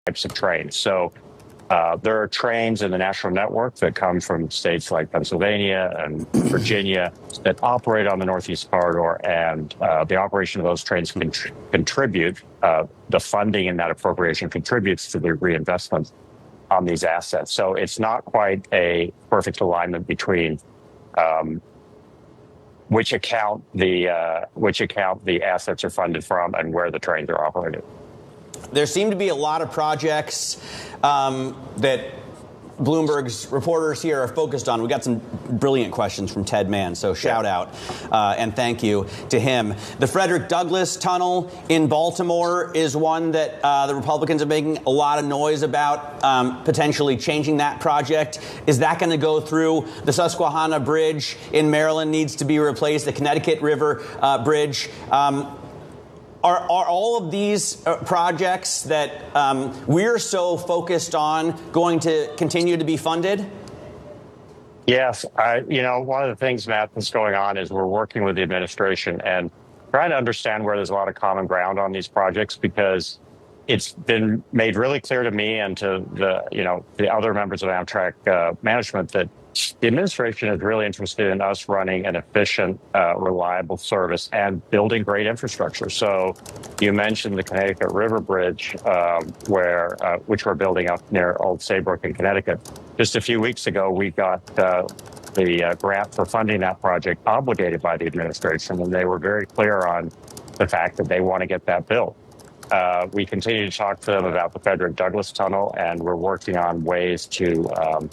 types of trains. So there are trains in the national network that come from states like Pennsylvania and Virginia that operate on the Northeast Corridor, and the operation of those trains contribute, the funding in that appropriation contributes to the reinvestment on these assets. So it's not quite a perfect alignment between which account the assets are funded from and where the trains are operated. There seem to be a lot of projects that Bloomberg's reporters here are focused on. We got some brilliant questions from Ted Mann, so shout out and thank you to him. The Frederick Douglass Tunnel in Baltimore is one that the Republicans are making a lot of noise about, potentially changing that project. Is that going to go through? The Susquehanna Bridge in Maryland needs to be replaced, the Connecticut River Bridge. Are all of these projects that we're so focused on going to continue to be funded? Yes. One of the things, Matt, that's going on is we're working with the administration and trying to understand where there's a lot of common ground on these projects, because it's been made really clear to me and to the other members of Amtrak management that the administration is really interested in us running an efficient, reliable service and building great infrastructure. So you mentioned the Connecticut River Bridge, which we're building up near Old Saybrook in Connecticut. Just a few weeks ago, we got the grant for funding that project obligated by the administration, and they were very clear on the fact that they want to get that built. We continue to talk to them about the Frederick Douglass Tunnel, and we're working on ways to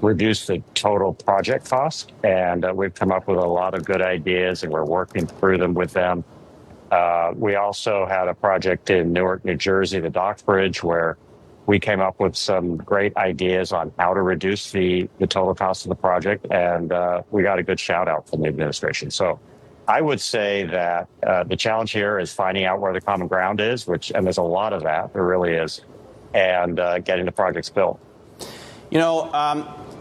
reduce the total project cost. And we've come up with a lot of good ideas, and we're working through them with them. We also had a project in Newark, New Jersey, the Dock Bridge, where we came up with some great ideas on how to reduce the total cost of the project. And we got a good shout out from the administration. So I would say that the challenge here is finding out where the common ground is, and there's a lot of that, there really is, and getting the projects built.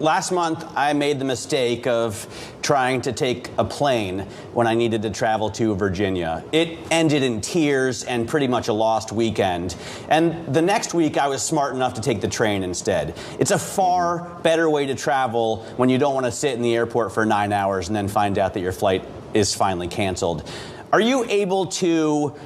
Last month, I made the mistake of trying to take a plane when I needed to travel to Virginia. It ended in tears and pretty much a lost weekend. And the next week, I was smart enough to take the train instead. It's a far better way to travel when you don't want to sit in the airport for 9 hours and then find out that your flight is finally canceled. Are you able to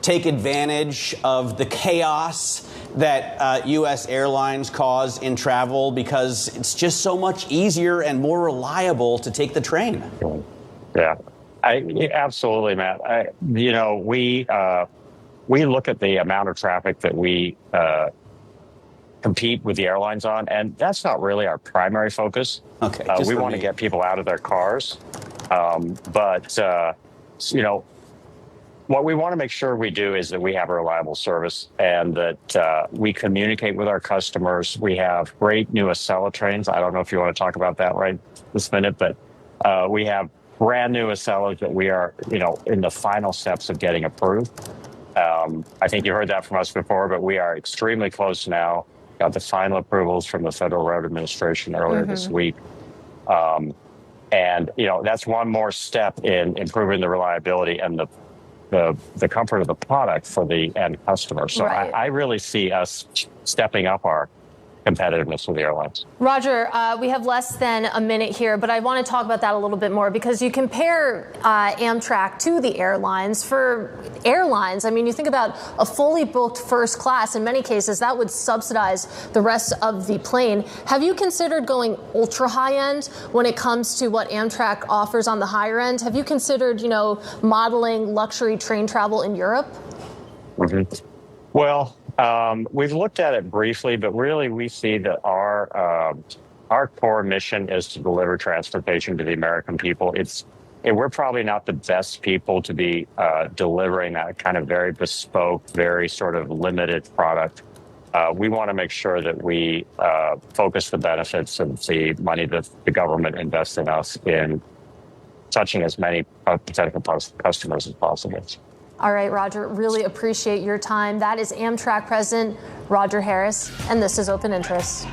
take advantage of the chaos that U.S. airlines cause in travel, because it's just so much easier and more reliable to take the train? Yeah, absolutely, Matt. We look at the amount of traffic that we compete with the airlines on, and that's not really our primary focus. Okay, we want to get people out of their cars, what we want to make sure we do is that we have a reliable service and that we communicate with our customers. We have great new Acela trains. I don't know if you want to talk about that right this minute, but we have brand new Acelas that we are, in the final steps of getting approved. I think you heard that from us before, but we are extremely close now. Got the final approvals from the Federal Road Administration earlier this week. And that's one more step in improving the reliability and the comfort of the product for the end customer. So right. I really see us stepping up our competitiveness with the airlines. Roger, we have less than a minute here, but I want to talk about that a little bit more, because you compare Amtrak to the airlines. For airlines, I mean, you think about a fully booked first class. In many cases, that would subsidize the rest of the plane. Have you considered going ultra high end when it comes to what Amtrak offers on the higher end? Have you considered, modeling luxury train travel in Europe? Mm-hmm. Well, we've looked at it briefly, but really we see that our core mission is to deliver transportation to the American people. We're probably not the best people to be delivering that kind of very bespoke, very sort of limited product. We want to make sure that we focus the benefits of the money that the government invests in us in touching as many potential customers as possible. All right, Roger, really appreciate your time. That is Amtrak President Roger Harris, and this is Open Interest.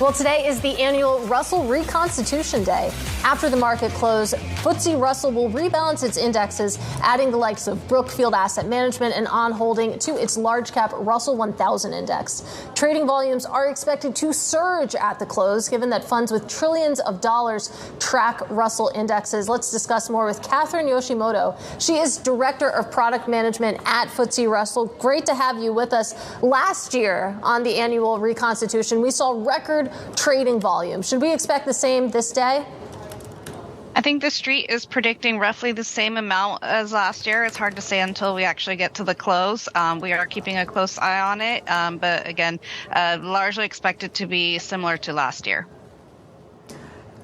Well, today is the annual Russell Reconstitution Day. After the market close, FTSE Russell will rebalance its indexes, adding the likes of Brookfield Asset Management and On Holding to its large cap Russell 1000 index. Trading volumes are expected to surge at the close, given that funds with trillions of dollars track Russell indexes. Let's discuss more with Catherine Yoshimoto. She is Director of Product Management at FTSE Russell. Great to have you with us. Last year on the annual Reconstitution, we saw record trading volume. Should we expect the same this day? I think the street is predicting roughly the same amount as last year. It's hard to say until we actually get to the close. We are keeping a close eye on it, but again, largely expected to be similar to last year.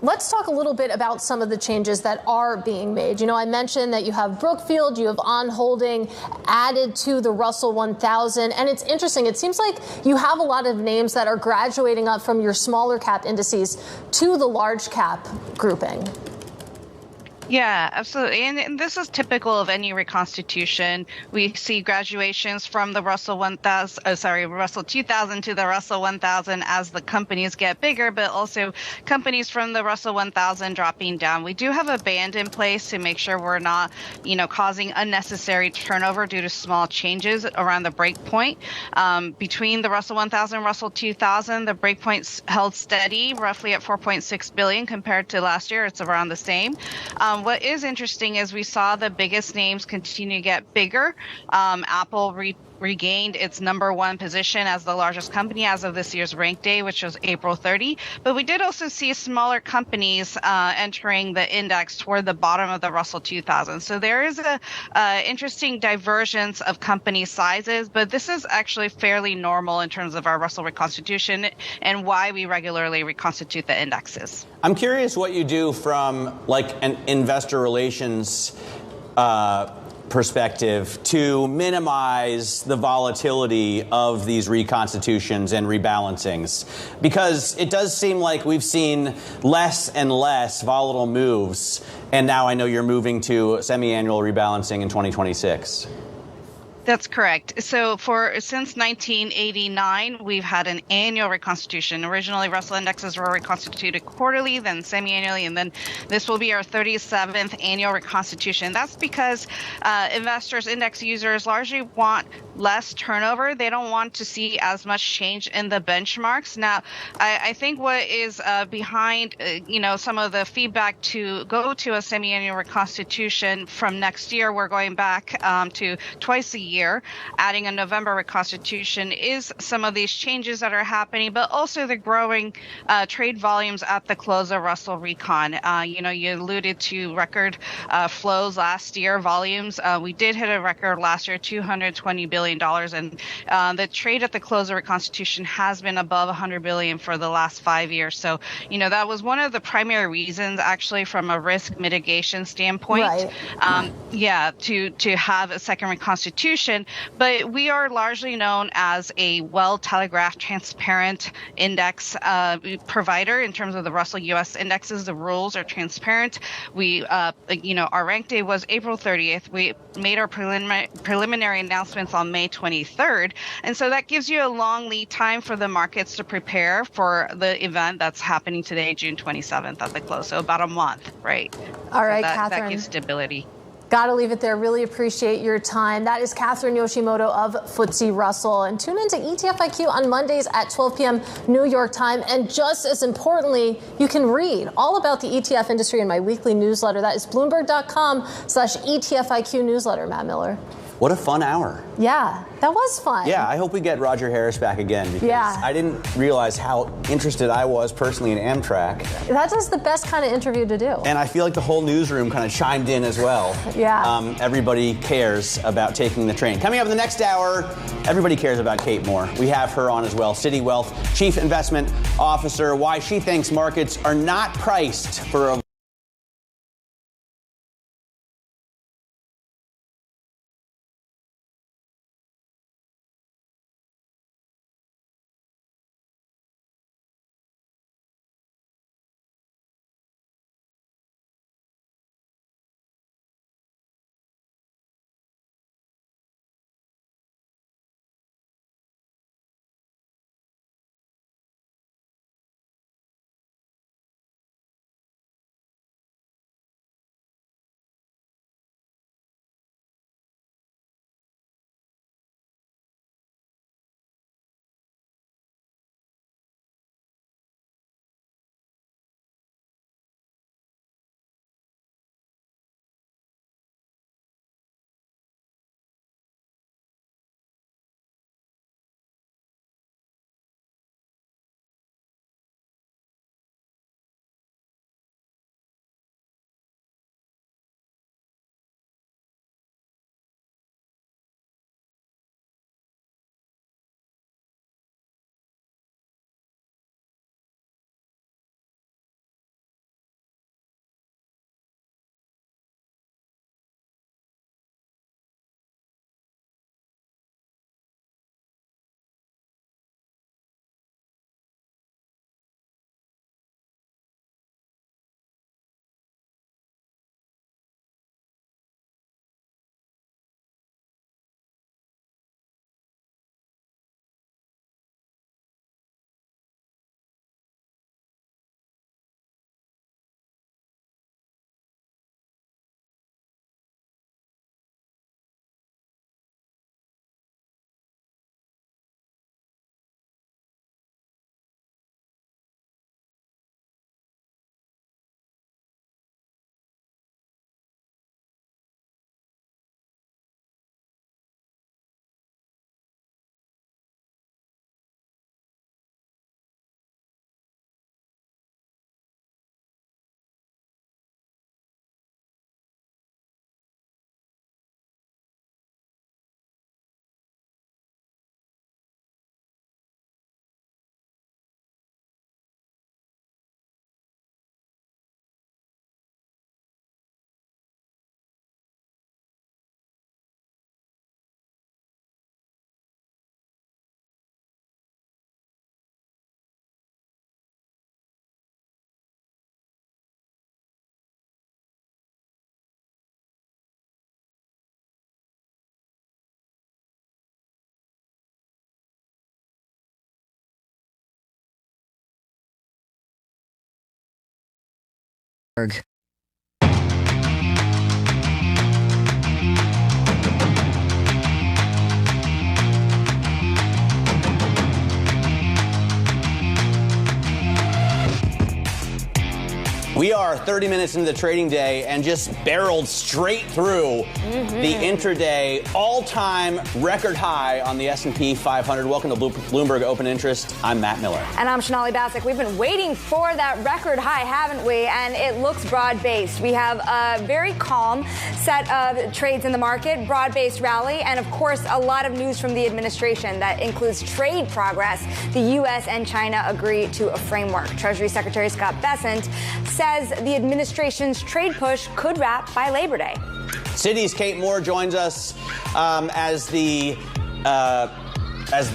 Let's talk a little bit about some of the changes that are being made. You know, I mentioned that you have Brookfield, you have On Holding added to the Russell 1000. And it's interesting. It seems like you have a lot of names that are graduating up from your smaller cap indices to the large cap grouping. Yeah, absolutely. And this is typical of any reconstitution. We see graduations from the Russell 2000 to the Russell 1000 as the companies get bigger, but also companies from the Russell 1000 dropping down. We do have a band in place to make sure we're not, causing unnecessary turnover due to small changes around the break point. Between the Russell 1000 and Russell 2000, the break points held steady, roughly at 4.6 billion compared to last year. It's around the same. What is interesting is we saw the biggest names continue to get bigger. Apple regained its number one position as the largest company as of this year's rank day, which was April 30. But we did also see smaller companies entering the index toward the bottom of the Russell 2000. So there is a interesting divergence of company sizes, but this is actually fairly normal in terms of our Russell reconstitution and why we regularly reconstitute the indexes. I'm curious what you do from like an investor relations perspective to minimize the volatility of these reconstitutions and rebalancings, because it does seem like we've seen less and less volatile moves, and now I know you're moving to semi-annual rebalancing in 2026. That's correct. So since 1989, we've had an annual reconstitution. Originally, Russell indexes were reconstituted quarterly, then semi-annually, and then this will be our 37th annual reconstitution. That's because investors, index users largely want less turnover. They don't want to see as much change in the benchmarks. Now, I think what is behind, some of the feedback to go to a semi-annual reconstitution from next year, we're going back to twice a year. Adding a November reconstitution is some of these changes that are happening, but also the growing trade volumes at the close of Russell Recon. You alluded to record flows last year, volumes. We did hit a record last year, $220 billion, and the trade at the close of reconstitution has been above $100 billion for the last 5 years. So, that was one of the primary reasons, actually, from a risk mitigation standpoint, right. to have a second reconstitution. But we are largely known as a well-telegraphed, transparent index provider in terms of the Russell U.S. indexes. The rules are transparent. We, our rank day was April 30th. We made our preliminary announcements on May 23rd. And so that gives you a long lead time for the markets to prepare for the event that's happening today, June 27th at the close. So about a month, right? All right, so Catherine. That gives stability. Got to leave it there. Really appreciate your time. That is Catherine Yoshimoto of FTSE Russell. And tune into ETF IQ on Mondays at 12 p.m. New York time. And just as importantly, you can read all about the ETF industry in my weekly newsletter. That is Bloomberg.com/ETF IQ newsletter, Matt Miller. What a fun hour. Yeah, that was fun. Yeah, I hope we get Roger Harris back again, because I didn't realize how interested I was personally in Amtrak. That is the best kind of interview to do. And I feel like the whole newsroom kind of chimed in as well. Yeah. Everybody cares about taking the train. Coming up in the next hour, everybody cares about Kate Moore. We have her on as well, Citi Wealth Chief Investment Officer, why she thinks markets are not priced for a We are 30 minutes into the trading day and just barreled straight through the intraday all-time record high on the S&P 500. Welcome to Bloomberg Open Interest. I'm Matt Miller. And I'm Sonali Basak. We've been waiting for that record high, haven't we? And it looks broad-based. We have a very calm set of trades in the market, broad-based rally, and of course, a lot of news from the administration that includes trade progress. The U.S. and China agree to a framework. Treasury Secretary Scott Bessent says the administration's trade push could wrap by Labor Day. Citi's Kate Moore joins us as the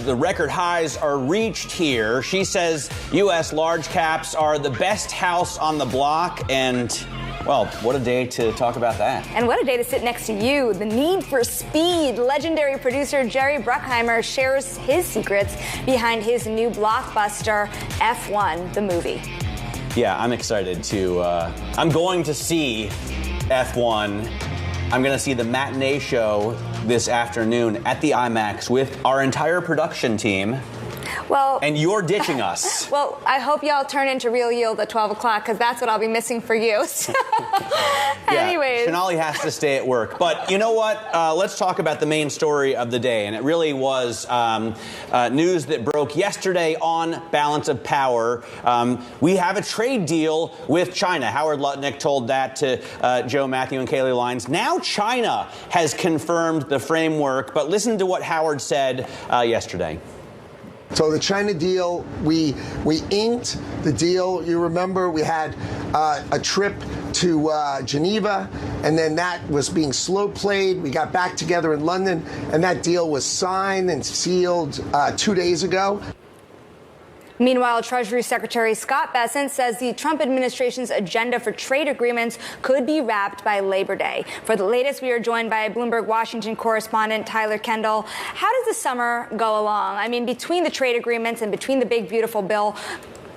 record highs are reached here. She says U.S. large caps are the best house on the block, and well, what a day to talk about that. And what a day to sit next to you. The need for speed. Legendary producer Jerry Bruckheimer shares his secrets behind his new blockbuster, F1, the movie. Yeah, I'm excited to. I'm going to see F1. I'm going to see the matinee show this afternoon at the IMAX with our entire production team. Well, and you're ditching us. Well, I hope y'all turn into Real Yield at 12 o'clock, because that's what I'll be missing for you. Anyways. Sonali has to stay at work. But you know what? Let's talk about the main story of the day. And it really was news that broke yesterday on Balance of Power. We have a trade deal with China. Howard Lutnick told that to Joe Matthew and Kayleigh Lyons. Now China has confirmed the framework. But listen to what Howard said yesterday. So the China deal, we inked the deal. You remember we had a trip to Geneva, and then that was being slow played. We got back together in London, and that deal was signed and sealed 2 days ago. Meanwhile, Treasury Secretary Scott Bessent says the Trump administration's agenda for trade agreements could be wrapped by Labor Day. For the latest, we are joined by Bloomberg Washington correspondent Tyler Kendall. How does the summer go along? I mean, between the trade agreements and between the big, beautiful bill,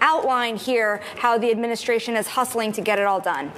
outline here how the administration is hustling to get it all done.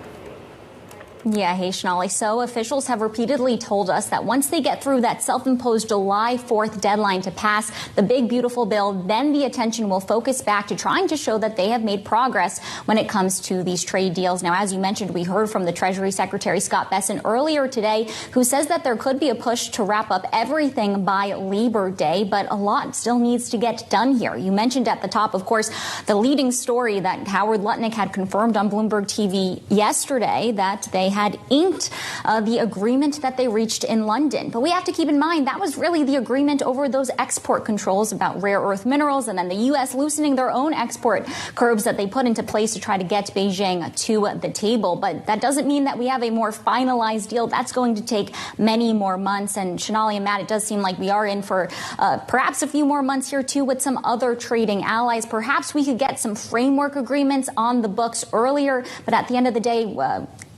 Yeah, hey, Sonali. So officials have repeatedly told us that once they get through that self-imposed July 4th deadline to pass the big, beautiful bill, then the attention will focus back to trying to show that they have made progress when it comes to these trade deals. Now, as you mentioned, we heard from the Treasury Secretary Scott Bessent earlier today, who says that there could be a push to wrap up everything by Labor Day, but a lot still needs to get done here. You mentioned at the top, of course, the leading story that Howard Lutnick had confirmed on Bloomberg TV yesterday, that they had inked the agreement that they reached in London. But we have to keep in mind that was really the agreement over those export controls about rare earth minerals, and then the U.S. loosening their own export curbs that they put into place to try to get Beijing to the table. But that doesn't mean that we have a more finalized deal. That's going to take many more months. And Sonali and Matt, it does seem like we are in for perhaps a few more months here, too, with some other trading allies. Perhaps we could get some framework agreements on the books earlier. But at the end of the day,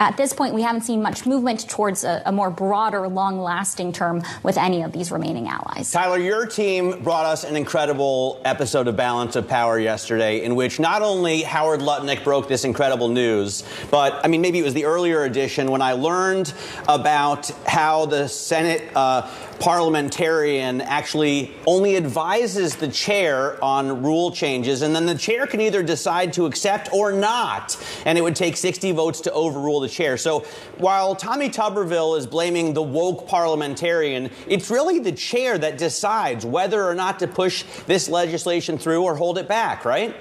at this point, we haven't seen much movement towards a more broader, long-lasting term with any of these remaining allies. Tyler, your team brought us an incredible episode of Balance of Power yesterday, in which not only Howard Lutnick broke this incredible news, but, I mean, maybe it was the earlier edition when I learned about how the Senate parliamentarian actually only advises the chair on rule changes, and then the chair can either decide to accept or not, and it would take 60 votes to overrule the chair. So while Tommy Tuberville is blaming the woke parliamentarian, it's really the chair that decides whether or not to push this legislation through or hold it back, right?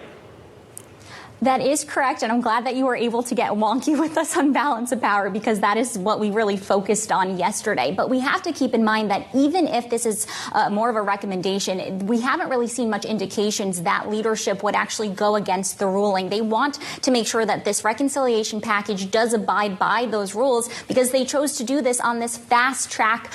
That is correct, and I'm glad that you were able to get wonky with us on Balance of Power, because that is what we really focused on yesterday. But we have to keep in mind that even if this is more of a recommendation, we haven't really seen much indications that leadership would actually go against the ruling. They want to make sure that this reconciliation package does abide by those rules, because they chose to do this on this fast track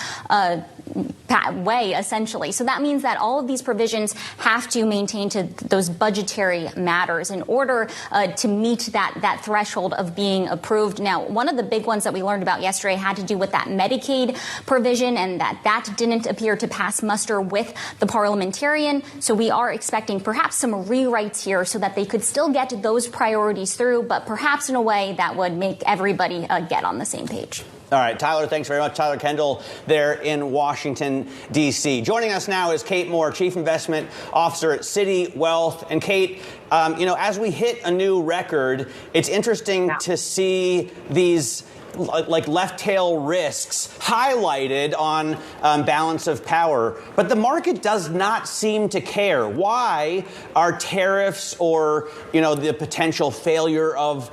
way, essentially. So that means that all of these provisions have to maintain to those budgetary matters in order to meet that threshold of being approved. Now, one of the big ones that we learned about yesterday had to do with that Medicaid provision, and that didn't appear to pass muster with the parliamentarian. So we are expecting perhaps some rewrites here so that they could still get those priorities through, but perhaps in a way that would make everybody get on the same page. All right, Tyler, thanks very much. Tyler Kendall there in Washington, D.C. Joining us now is Kate Moore, Chief Investment Officer at Citi Wealth. And Kate, as we hit a new record, it's interesting to see these like left tail risks highlighted on balance of power. But the market does not seem to care. Why are tariffs or, the potential failure of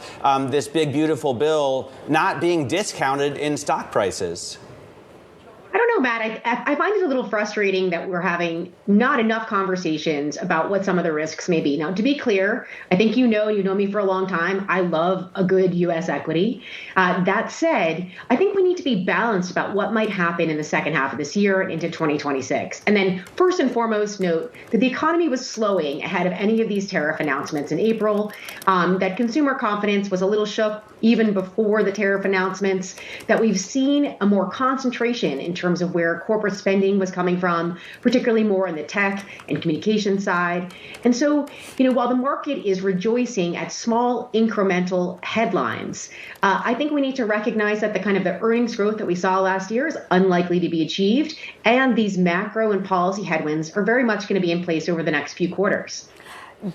this big, beautiful bill not being discounted in stock prices? I don't know, Matt. I find it a little frustrating that we're having not enough conversations about what some of the risks may be. Now, to be clear, I think you know me for a long time. I love a good U.S. equity. That said, I think we need to be balanced about what might happen in the second half of this year and into 2026. And then first and foremost, note that the economy was slowing ahead of any of these tariff announcements in April, that consumer confidence was a little shook even before the tariff announcements, that we've seen a more concentration in terms of where corporate spending was coming from, particularly more on the tech and communication side. And so, while the market is rejoicing at small incremental headlines, I think we need to recognize that the earnings growth that we saw last year is unlikely to be achieved. And these macro and policy headwinds are very much going to be in place over the next few quarters.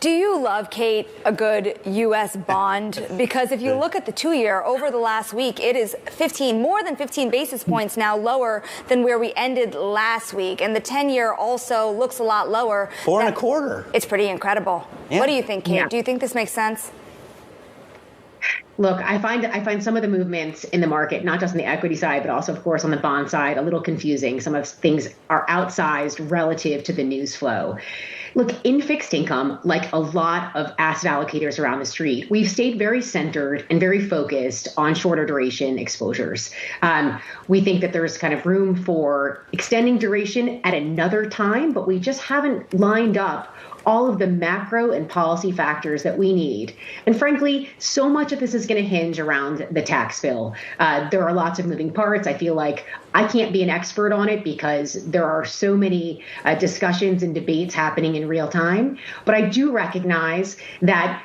Do you love, Kate, a good U.S. bond? Because if you look at the 2-year over the last week, it is more than 15 basis points now lower than where we ended last week. And the 10-year also looks a lot lower. 4.25. It's pretty incredible. Yeah. What do you think, Kate? Yeah. Do you think this makes sense? Look, I find some of the movements in the market, not just on the equity side, but also, of course, on the bond side, a little confusing. Some of things are outsized relative to the news flow. Look, in fixed income, like a lot of asset allocators around the street, we've stayed very centered and very focused on shorter duration exposures. We think that there's room for extending duration at another time, but we just haven't lined up all of the macro and policy factors that we need. And frankly, so much of this is going to hinge around the tax bill. There are lots of moving parts. I feel like I can't be an expert on it because there are so many discussions and debates happening in real time. But I do recognize that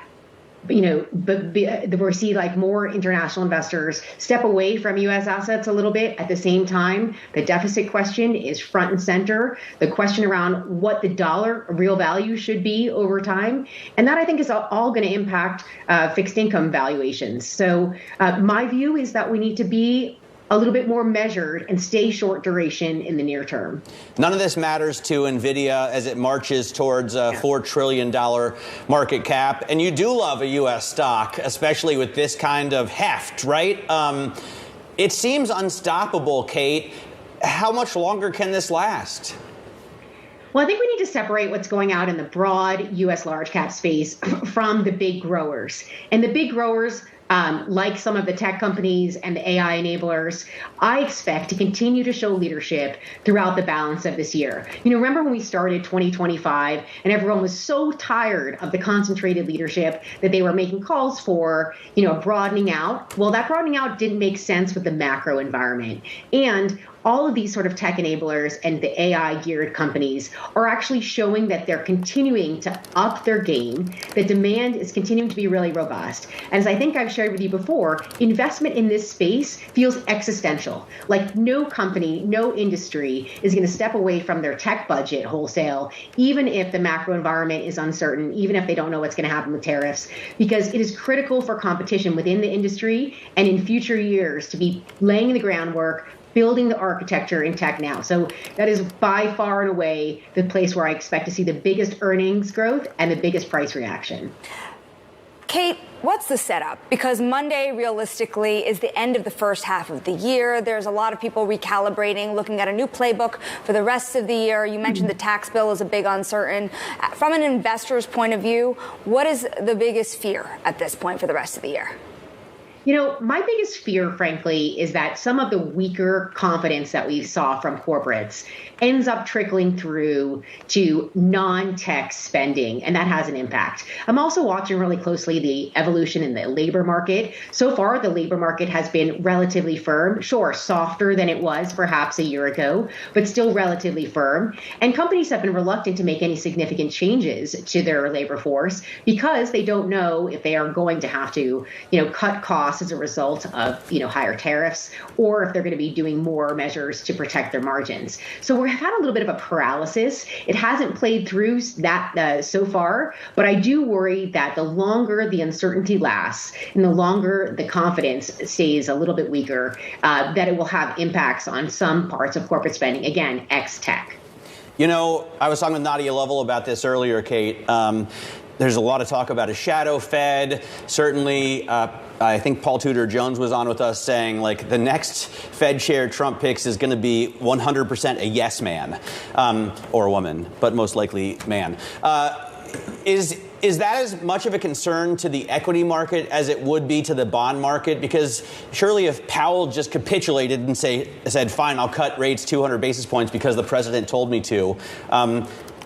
we see more international investors step away from U.S. assets a little bit. At the same time, the deficit question is front and center. The question around what the dollar real value should be over time. And that, I think, is all going to impact fixed income valuations. So my view is that we need to be a little bit more measured and stay short duration in the near term. None of this matters to NVIDIA as it marches towards a $4 trillion market cap. And you do love a U.S. stock, especially with this kind of heft, right? It seems unstoppable, Kate. How much longer can this last? Well, I think we need to separate what's going out in the broad U.S. large cap space from the big growers. And the big growers, like some of the tech companies and the AI enablers, I expect to continue to show leadership throughout the balance of this year. Remember when we started 2025 and everyone was so tired of the concentrated leadership that they were making calls for, broadening out? Well, that broadening out didn't make sense with the macro environment. And all of these sort of tech enablers and the AI geared companies are actually showing that they're continuing to up their game. The demand is continuing to be really robust. And as I think I've shared with you before, investment in this space feels existential. Like no company, no industry is going to step away from their tech budget wholesale, even if the macro environment is uncertain, even if they don't know what's going to happen with tariffs, because it is critical for competition within the industry and in future years to be laying the groundwork, building the architecture in tech now. So that is by far and away the place where I expect to see the biggest earnings growth and the biggest price reaction. Kate, what's the setup? Because Monday, realistically, is the end of the first half of the year. There's a lot of people recalibrating, looking at a new playbook for the rest of the year. You mentioned the tax bill is a big uncertain. From an investor's point of view, what is the biggest fear at this point for the rest of the year? My biggest fear, frankly, is that some of the weaker confidence that we saw from corporates ends up trickling through to non-tech spending, and that has an impact. I'm also watching really closely the evolution in the labor market. So far, the labor market has been relatively firm, sure, softer than it was perhaps a year ago, but still relatively firm. And companies have been reluctant to make any significant changes to their labor force because they don't know if they are going to have to, cut costs as a result of, higher tariffs, or if they're going to be doing more measures to protect their margins. So we've had a little bit of a paralysis. It hasn't played through that so far, but I do worry that the longer the uncertainty lasts and the longer the confidence stays a little bit weaker, that it will have impacts on some parts of corporate spending, again, ex-tech. I was talking with Nadia Lovell about this earlier, Kate. There's a lot of talk about a shadow Fed. Certainly, I think Paul Tudor Jones was on with us saying, the next Fed chair Trump picks is going to be 100% a yes man, or woman, but most likely man. Is that as much of a concern to the equity market as it would be to the bond market? Because surely if Powell just capitulated and said, fine, I'll cut rates 200 basis points because the president told me to,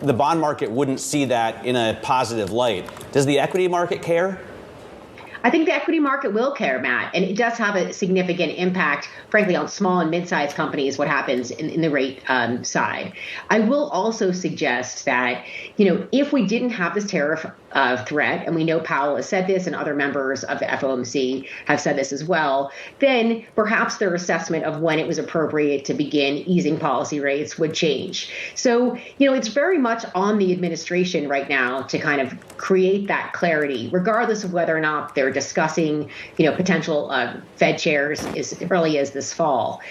the bond market wouldn't see that in a positive light. Does the equity market care? I think the equity market will care, Matt, and it does have a significant impact, frankly, on small and mid-sized companies, what happens in the rate side. I will also suggest that, if we didn't have this tariff threat, and we know Powell has said this and other members of the FOMC have said this as well, then perhaps their assessment of when it was appropriate to begin easing policy rates would change. So, it's very much on the administration right now to kind of create that clarity, regardless of whether or not they're discussing, potential Fed chairs as early as this fall.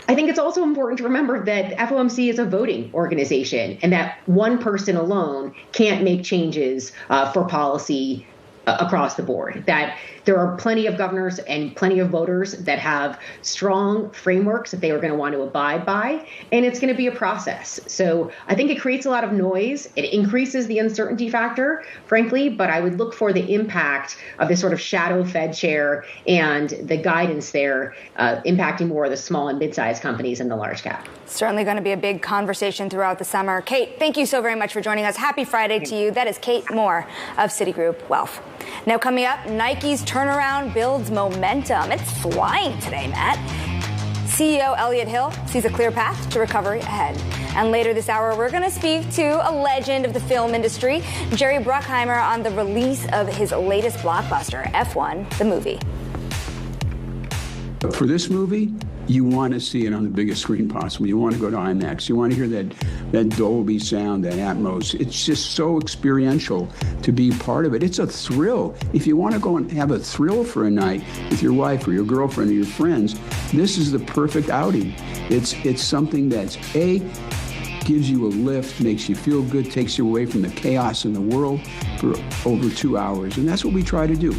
I think it's also important to remember that FOMC is a voting organization and that one person alone can't make changes for policy across the board, that there are plenty of governors and plenty of voters that have strong frameworks that they are going to want to abide by, and it's going to be a process. So I think it creates a lot of noise. It increases the uncertainty factor, frankly, but I would look for the impact of this sort of shadow Fed chair and the guidance there impacting more of the small and mid-sized companies and the large cap. Certainly going to be a big conversation throughout the summer. Kate, thank you so very much for joining us. Happy Friday to you. That is Kate Moore of Citigroup Wealth. Now coming up, Nike's turnaround builds momentum. It's flying today, Matt. CEO Elliott Hill sees a clear path to recovery ahead. And later this hour, we're going to speak to a legend of the film industry, Jerry Bruckheimer, on the release of his latest blockbuster, F1, the movie. For this movie, you want to see it on the biggest screen possible. You want to go to IMAX. You want to hear that Dolby sound, that Atmos. It's just so experiential to be part of it. It's a thrill. If you want to go and have a thrill for a night with your wife or your girlfriend or your friends, this is the perfect outing. It's something that's gives you a lift, makes you feel good, takes you away from the chaos in the world for over 2 hours. And that's what we try to do.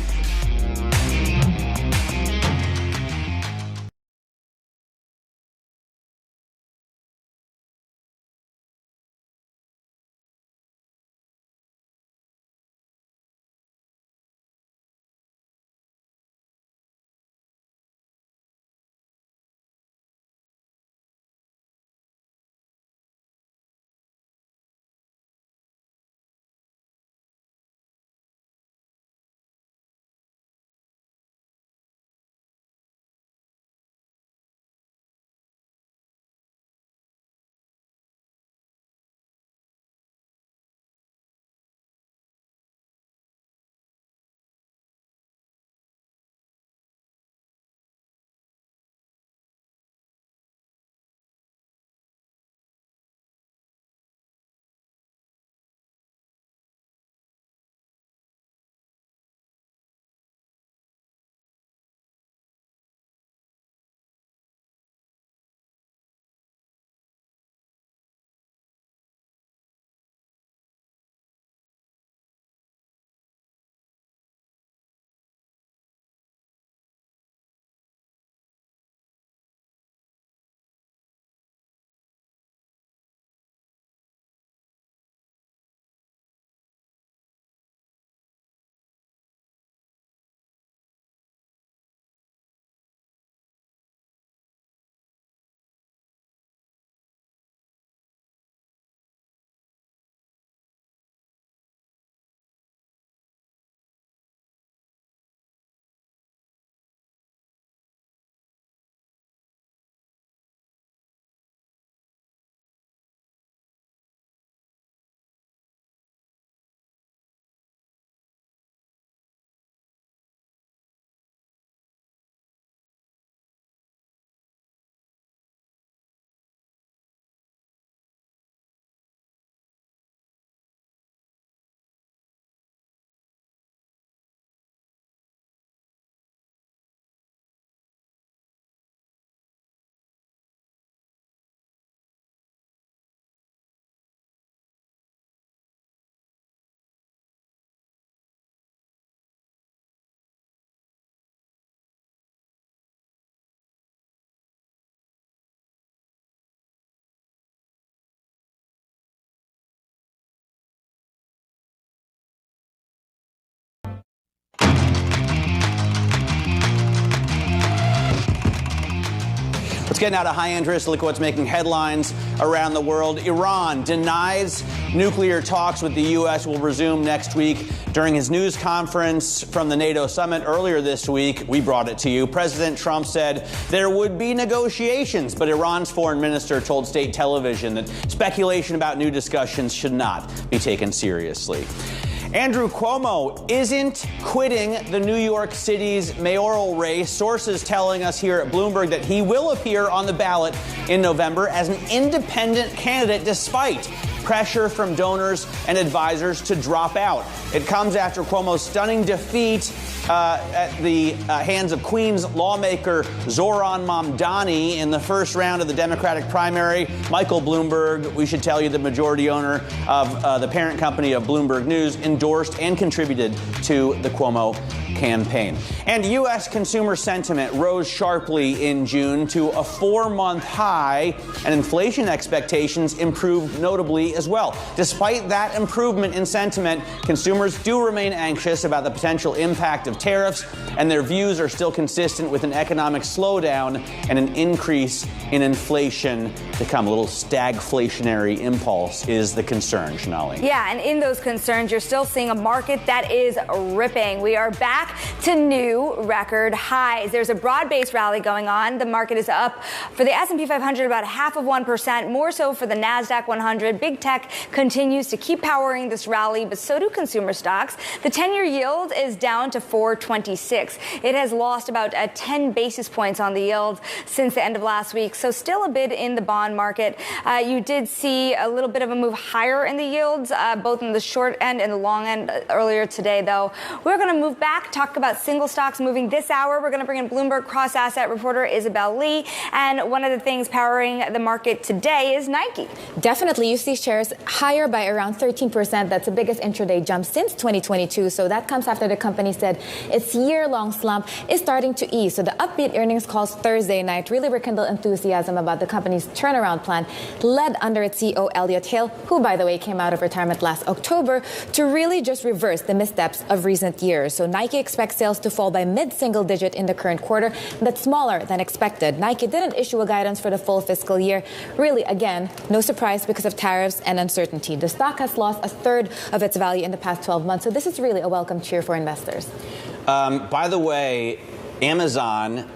Let's get now to high interest. Look at what's making headlines around the world. Iran denies nuclear talks with the U.S. will resume next week. During his news conference from the NATO summit earlier this week, we brought it to you, President Trump said there would be negotiations, but Iran's foreign minister told state television that speculation about new discussions should not be taken seriously. Andrew Cuomo isn't quitting the New York City's mayoral race. Sources telling us here at Bloomberg that he will appear on the ballot in November as an independent candidate despite pressure from donors and advisors to drop out. It comes after Cuomo's stunning defeat at the hands of Queens lawmaker Zohran Mamdani in the first round of the Democratic primary. Michael Bloomberg, we should tell you, the majority owner of the parent company of Bloomberg News, endorsed and contributed to the Cuomo campaign. And U.S. consumer sentiment rose sharply in June to a 4-month high, and inflation expectations improved notably as well. Despite that improvement in sentiment, consumers do remain anxious about the potential impact of tariffs, and their views are still consistent with an economic slowdown and an increase in inflation to come. A little stagflationary impulse is the concern, Shonali. Yeah, and in those concerns, you're still seeing a market that is ripping. We are back to new record highs. There's a broad-based rally going on. The market is up for the S&P 500 about 0.5%, more so for the NASDAQ 100. Big tech continues to keep powering this rally, but so do consumer stocks. The 10-year yield is down to 4.26. It has lost about 10 basis points on the yield since the end of last week, so still a bid in the bond market. You did see a little bit of a move higher in the yields, both in the short end and the long end earlier today, though. We're going to move back, talk about single stocks moving this hour. We're going to bring in Bloomberg cross-asset reporter Isabel Lee, and one of the things powering the market today is Nike. Definitely, you see shares higher by around 13%. That's the biggest intraday jump since 2022. So that comes after the company said its year-long slump is starting to ease. So the upbeat earnings calls Thursday night really rekindled enthusiasm about the company's turnaround plan, led under its CEO Elliott Hale, who, by the way, came out of retirement last October, to really just reverse the missteps of recent years. So Nike expects sales to fall by mid-single digit in the current quarter. That's smaller than expected. Nike didn't issue a guidance for the full fiscal year. Really, again, no surprise because of tariffs and uncertainty. The stock has lost a third of its value in the past 12 months. So this is really a welcome cheer for investors. By the way, Amazon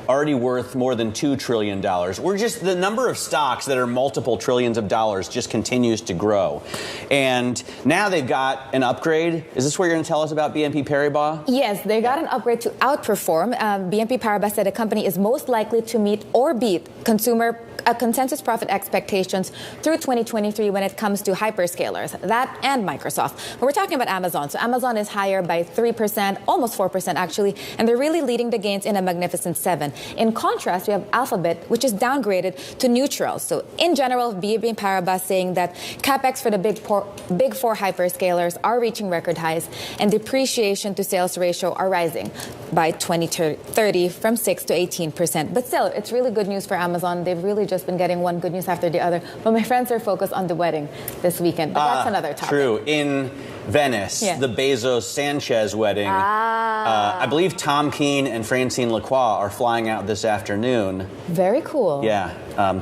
already worth more than $2 trillion. We're just, the number of stocks that are multiple trillions of dollars just continues to grow. And now they've got an upgrade. Is this where you're going to tell us about BNP Paribas? Yes, they got an upgrade to outperform. BNP Paribas said the company is most likely to meet or beat consensus profit expectations through 2023 when it comes to hyperscalers, that and Microsoft. But we're talking about Amazon. So Amazon is higher by 3%, almost 4% actually, and they're really leading the gains in a magnificent 7%. In contrast, we have Alphabet, which is downgraded to neutral. So in general, BNP Paribas saying that capex for the big four hyperscalers are reaching record highs, and depreciation to sales ratio are rising by 2030 from 6 to 18%. But still, it's really good news for Amazon. They've really just been getting one good news after the other. But my friends are focused on the wedding this weekend. But that's another topic. True. In Venice, the Bezos-Sanchez wedding. I believe Tom Keane and Francine Lacroix are flying out this afternoon. Very cool. Yeah,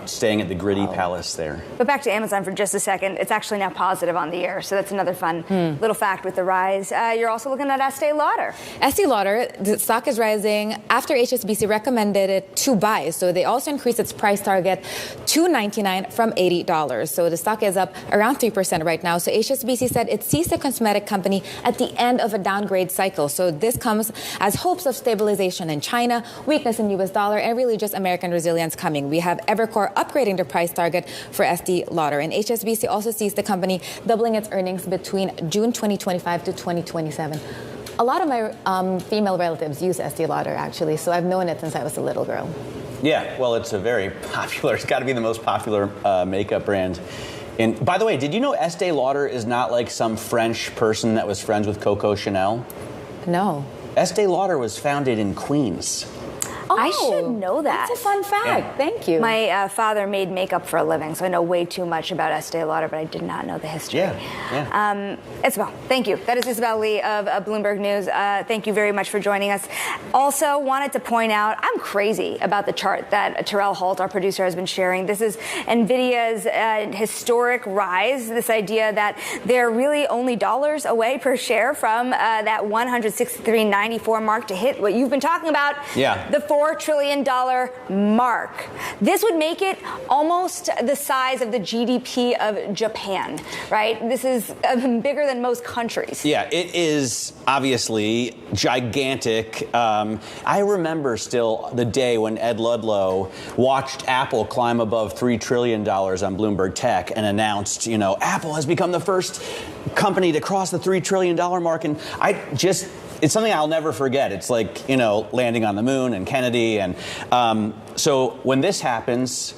staying at the Gritty Palace there. But back to Amazon for just a second. It's actually now positive on the year, so that's another fun little fact with the rise. You're also looking at Estee Lauder. Estee Lauder, the stock is rising after HSBC recommended it to buy. So they also increased its price target to $99 from $80. So the stock is up around 3% right now. So HSBC said it sees the cosmetic company at the end of a downgrade cycle. So this comes as hopes of stabilization in China, weakness in U.S. dollar, and really just American resilience coming. We have Evercore upgrading the price target for Estee Lauder. And HSBC also sees the company doubling its earnings between June 2025 to 2027. A lot of my female relatives use Estee Lauder, actually, so I've known it since I was a little girl. Yeah, well, it's a very popular, it's got to be the most popular makeup brand. And by the way, did you know Estee Lauder is not like some French person that was friends with Coco Chanel? No. Estee Lauder was founded in Queens. I should know that. That's a fun fact. Thank you. My father made makeup for a living, so I know way too much about Estee Lauder, but I did not know the history. Isabel, thank you. That is Isabel Lee of Bloomberg News. Thank you very much for joining us. Also, wanted to point out, I'm crazy about the chart that Terrell Holt, our producer, has been sharing. This is NVIDIA's historic rise, this idea that they're really only dollars away per share from that $163.94 mark to hit what you've been talking about, the $4 trillion mark. This would make it almost the size of the GDP of Japan, right? This is bigger than most countries. Yeah, it is obviously gigantic. I remember still the day when Ed Ludlow watched Apple climb above $3 trillion on Bloomberg Tech and announced, Apple has become the first company to cross the $3 trillion mark. And it's something I'll never forget. It's like, landing on the moon and Kennedy. And so when this happens,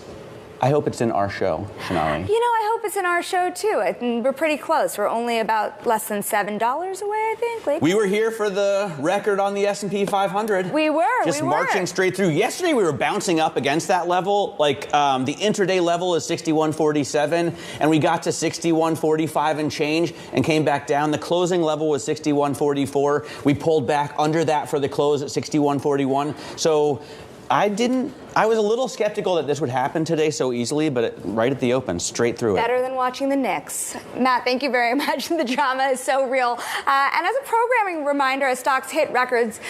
I hope it's in our show, Sonali. I hope it's in our show, too. We're pretty close. We're only about less than $7 away, I think. We were here for the record on the S&P 500. We were. Just marching straight through. Yesterday, we were bouncing up against that level. Like, the intraday level is 61.47, and we got to 61.45 and change and came back down. The closing level was 61.44. We pulled back under that for the close at 61.41. So I was a little skeptical that this would happen today so easily, but right at the open, straight through it. Better than watching the Knicks. Matt, thank you very much. The drama is so real. And as a programming reminder, as stocks hit records,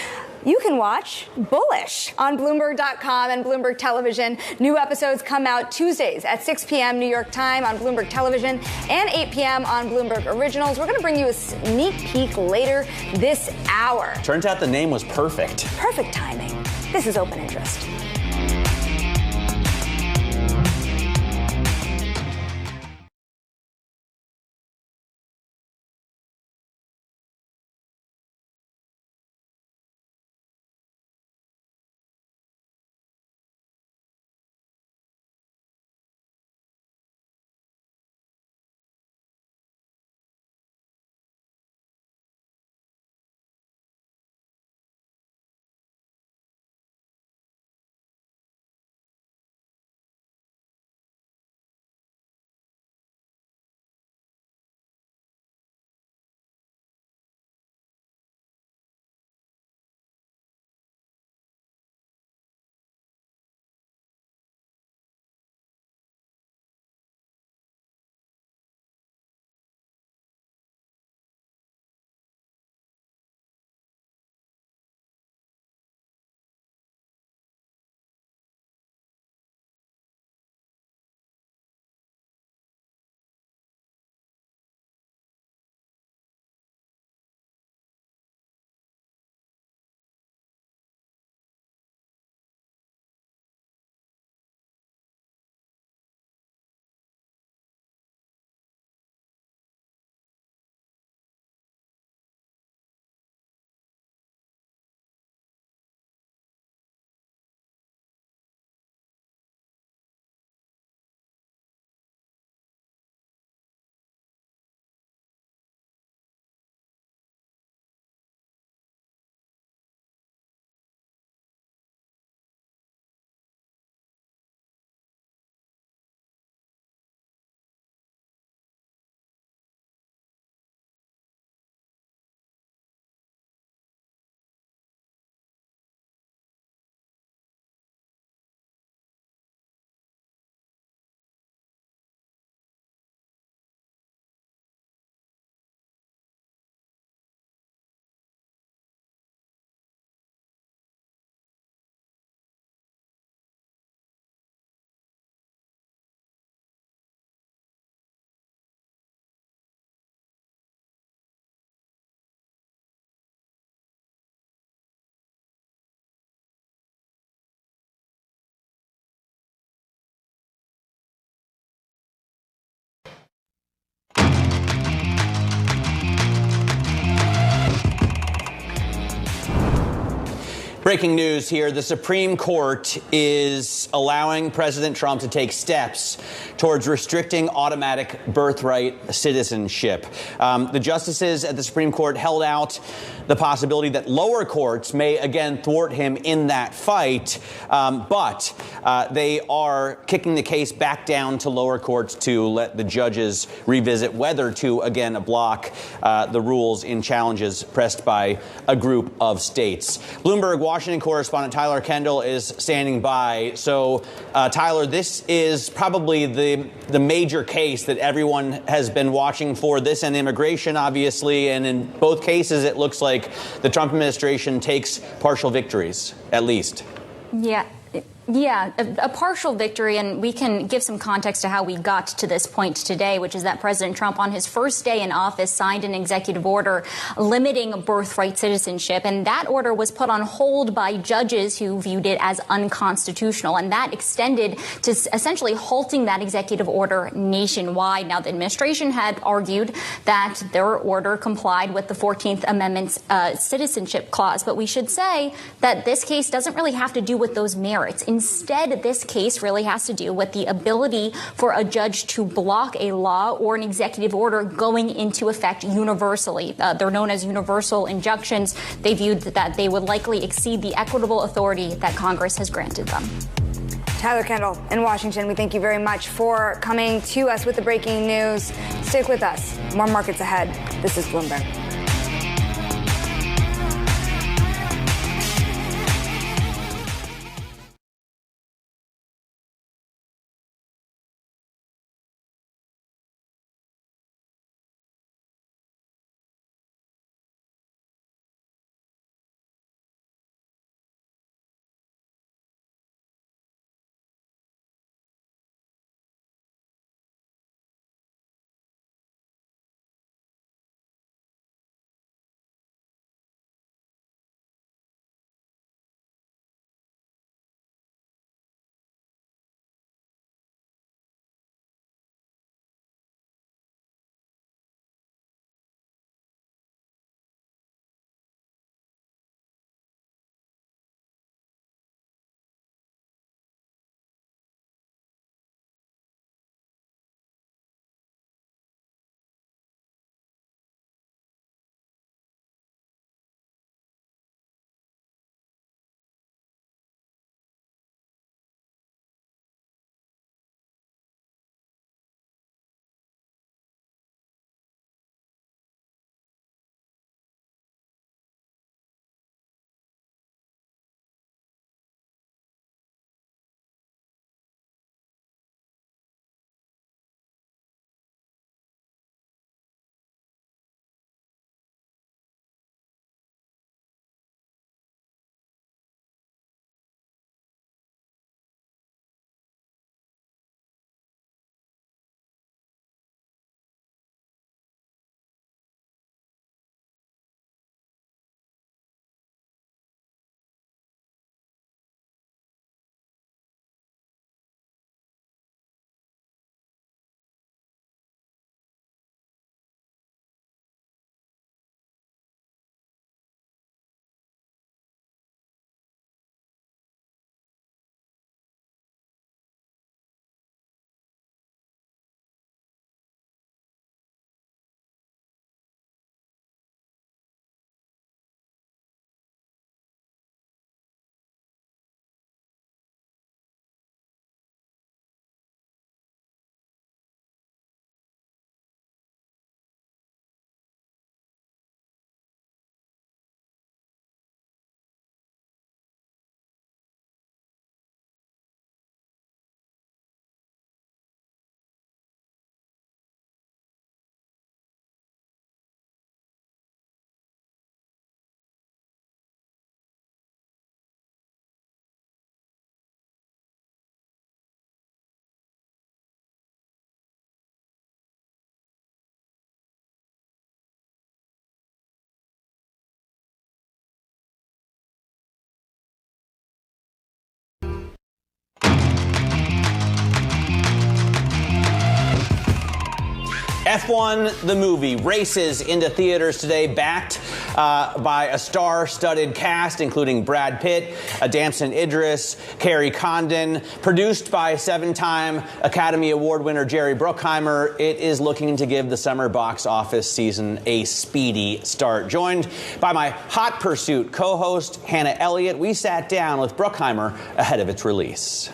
you can watch Bullish on Bloomberg.com and Bloomberg Television. New episodes come out Tuesdays at 6 p.m. New York time on Bloomberg Television and 8 p.m. on Bloomberg Originals. We're going to bring you a sneak peek later this hour. Turns out the name was perfect. Perfect timing. This is Open Interest. Breaking news here. The Supreme Court is allowing President Trump to take steps towards restricting automatic birthright citizenship. The justices at the Supreme Court held out the possibility that lower courts may again thwart him in that fight, but they are kicking the case back down to lower courts to let the judges revisit whether to again block the rules in challenges pressed by a group of states. Bloomberg Washington correspondent Tyler Kendall is standing by. So, Tyler, this is probably the major case that everyone has been watching for, this and immigration, obviously. And in both cases, it looks like the Trump administration takes partial victories, at least. Yeah, a partial victory, and we can give some context to how we got to this point today, which is that President Trump, on his first day in office, signed an executive order limiting birthright citizenship, and that order was put on hold by judges who viewed it as unconstitutional, and that extended to essentially halting that executive order nationwide. Now, the administration had argued that their order complied with the 14th Amendment's citizenship clause, but we should say that this case doesn't really have to do with those merits. Instead, this case really has to do with the ability for a judge to block a law or an executive order going into effect universally. They're known as universal injunctions. They viewed that they would likely exceed the equitable authority that Congress has granted them. Tyler Kendall in Washington, we thank you very much for coming to us with the breaking news. Stick with us. More markets ahead. This is Bloomberg. F1, the movie, races into theaters today, backed by a star-studded cast, including Brad Pitt, Damson Idris, Carrie Condon, produced by 7-time Academy Award winner Jerry Bruckheimer. It is looking to give the summer box office season a speedy start. Joined by my Hot Pursuit co-host, Hannah Elliott, we sat down with Bruckheimer ahead of its release.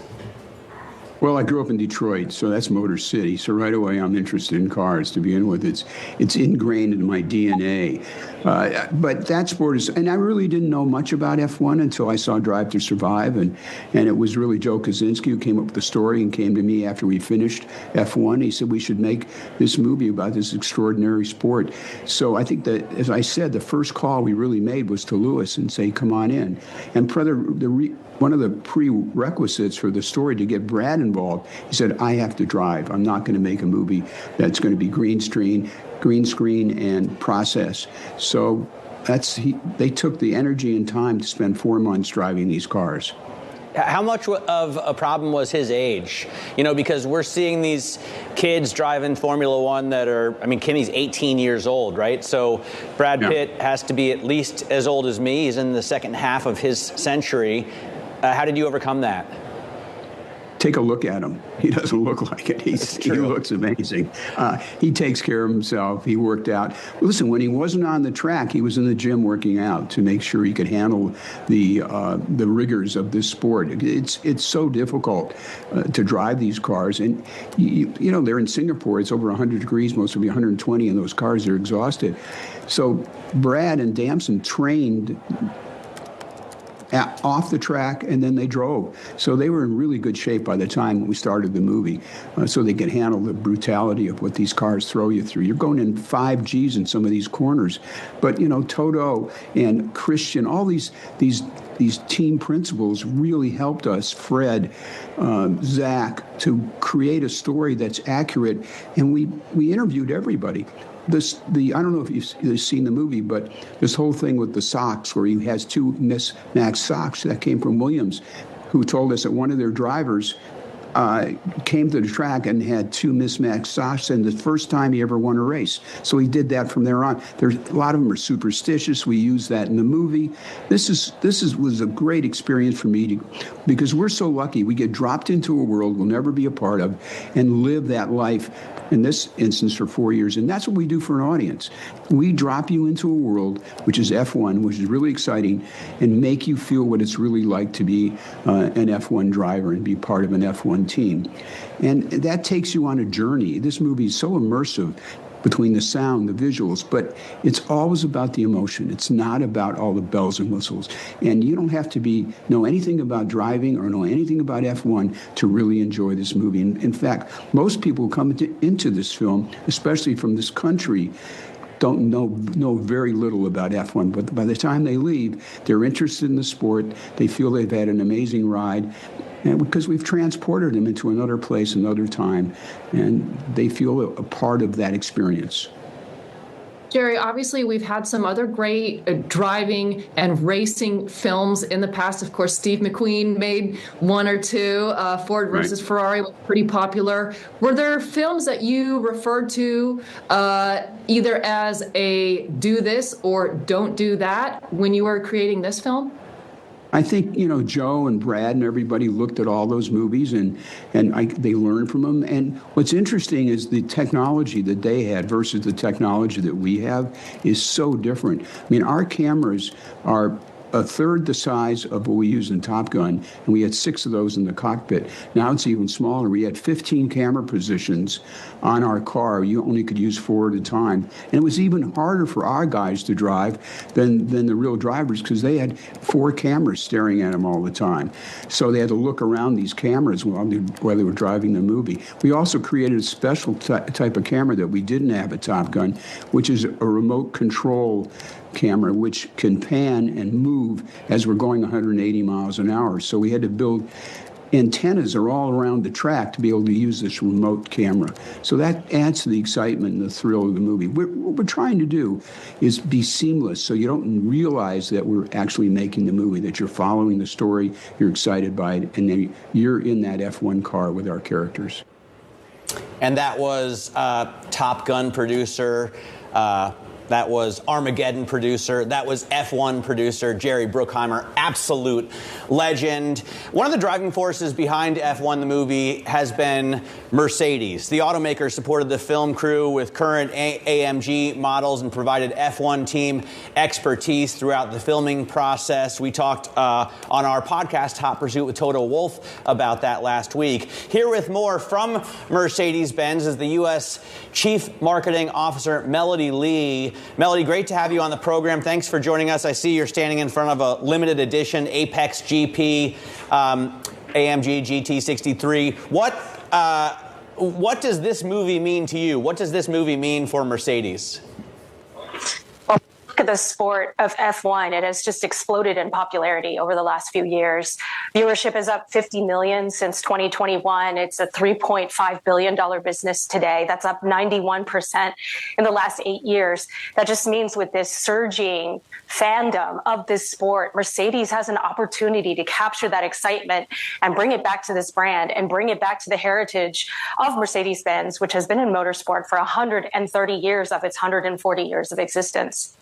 Well, I grew up in Detroit, so that's Motor City. So right away, I'm interested in cars to begin with. It's ingrained in my DNA. But that sport is, and I really didn't know much about F1 until I saw Drive to Survive, and it was really Joe Kosinski who came up with the story and came to me after we finished F1. He said we should make this movie about this extraordinary sport. So I think that, as I said, the first call we really made was to Lewis and say, come on in. And one of the prerequisites for the story to get Brad involved, he said, I have to drive. I'm not going to make a movie that's going to be green screen and process. So they took the energy and time to spend 4 months driving these cars. How much of a problem was his age? You know, because we're seeing these kids driving Formula One that are, I mean, Kimmy's 18 years old, right? So Brad Pitt has to be at least as old as me. He's in the second half of his century. How did you overcome that? Take a look at him. He doesn't look like it. He looks amazing. He takes care of himself. He worked out. Listen, when he wasn't on the track, he was in the gym working out to make sure he could handle the rigors of this sport. It's so difficult to drive these cars. And, you know, they're in Singapore. It's over 100 degrees. Most will be 120, and those cars are exhausted. So Brad and Damson trained off the track, and then they drove. So they were in really good shape by the time we started the movie, so they could handle the brutality of what these cars throw you through. You're going in 5 Gs in some of these corners. But, you know, Toto and Christian, all these team principles really helped us, Fred, Zach, to create a story that's accurate. And we interviewed everybody. I don't know if you've seen the movie, but this whole thing with the socks, where he has 2 mismatched socks, that came from Williams, who told us that one of their drivers came to the track and had 2 mismatched socks, and the first time he ever won a race. So he did that from there on. A lot of them are superstitious. We use that in the movie. This was a great experience for me because we're so lucky. We get dropped into a world we'll never be a part of and live that life, in this instance, for 4 years. And that's what we do for an audience. We drop you into a world, which is F1, which is really exciting, and make you feel what it's really like to be an F1 driver and be part of an F1 team. And that takes you on a journey. This movie is so immersive between the sound, the visuals, but it's always about the emotion. It's not about all the bells and whistles. And you don't have to know anything about driving or know anything about F1 to really enjoy this movie. And in fact, most people who come into this film, especially from this country, don't know very little about F1, but by the time they leave, they're interested in the sport. They feel they've had an amazing ride, and because we've transported them into another place, another time, and they feel a part of that experience. Jerry, obviously we've had some other great driving and racing films in the past. Of course, Steve McQueen made 1 or 2. Ford versus Ferrari was pretty popular. Were there films that you referred to either as a do this or don't do that when you were creating this film? I think, you know, Joe and Brad and everybody looked at all those movies and they learned from them. And what's interesting is the technology that they had versus the technology that we have is so different. I mean, our cameras are a third the size of what we use in Top Gun, and we had 6 of those in the cockpit. Now it's even smaller. We had 15 camera positions on our car. You only could use 4 at a time. And it was even harder for our guys to drive than the real drivers because they had 4 cameras staring at them all the time. So they had to look around these cameras while they were driving the movie. We also created a special type of camera that we didn't have at Top Gun, which is a remote control camera which can pan and move as we're going 180 miles an hour. So we had to build antennas are all around the track to be able to use this remote camera. So that adds to the excitement and the thrill of the movie. What we're trying to do is be seamless so you don't realize that we're actually making the movie, that you're following the story, you're excited by it, and then you're in that F1 car with our characters. and that was Top Gun producer. That was Armageddon producer. That was F1 producer Jerry Bruckheimer, absolute legend. One of the driving forces behind F1, the movie, has been Mercedes. The automaker supported the film crew with current AMG models and provided F1 team expertise throughout the filming process. We talked on our podcast, Hot Pursuit with Toto Wolff, about that last week. Here with more from Mercedes-Benz is the U.S. Chief Marketing Officer, Melody Lee. Melody, great to have you on the program. Thanks for joining us. I see you're standing in front of a limited edition Apex GP AMG GT63. What does this movie mean to you? What does this movie mean for Mercedes? Look at the sport of F1. It has just exploded in popularity over the last few years. Viewership is up 50 million since 2021. It's a $3.5 billion business today. That's up 91% in the last 8 years. That just means with this surging fandom of this sport, Mercedes has an opportunity to capture that excitement and bring it back to this brand and bring it back to the heritage of Mercedes-Benz, which has been in motorsport for 130 years of its 140 years of existence.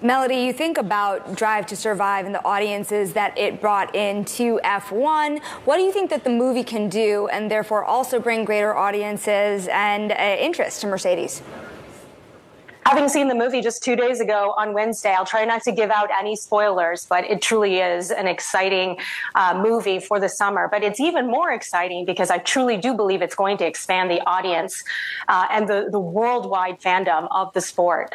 Melody, you think about Drive to Survive and the audiences that it brought into F1. What do you think that the movie can do and therefore also bring greater audiences and interest to Mercedes? Having seen the movie just 2 days ago on Wednesday, I'll try not to give out any spoilers, but it truly is an exciting movie for the summer. But it's even more exciting because I truly do believe it's going to expand the audience and the worldwide fandom of the sport.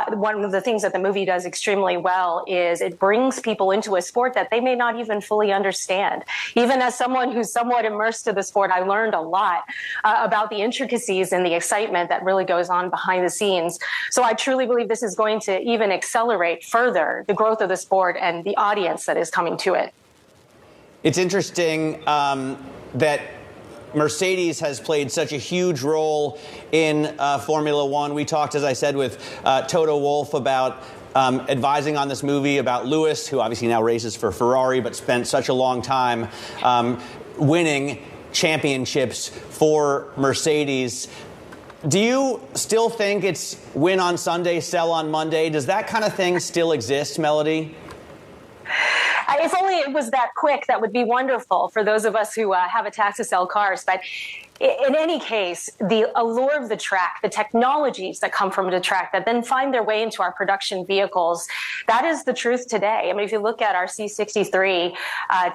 One of the things that the movie does extremely well is it brings people into a sport that they may not even fully understand. Even as someone who's somewhat immersed to the sport, I learned a lot about the intricacies and the excitement that really goes on behind the scenes. So I truly believe this is going to even accelerate further the growth of the sport and the audience that is coming to it. It's interesting that Mercedes has played such a huge role in Formula One. We talked, as I said, with Toto Wolff about advising on this movie, about Lewis, who obviously now races for Ferrari, but spent such a long time winning championships for Mercedes. Do you still think it's win on Sunday, sell on Monday? Does that kind of thing still exist, Melody? If only it was that quick, that would be wonderful for those of us who have a tax to sell cars. But in any case, the allure of the track, the technologies that come from the track that then find their way into our production vehicles, that is the truth today. I mean, if you look at our C63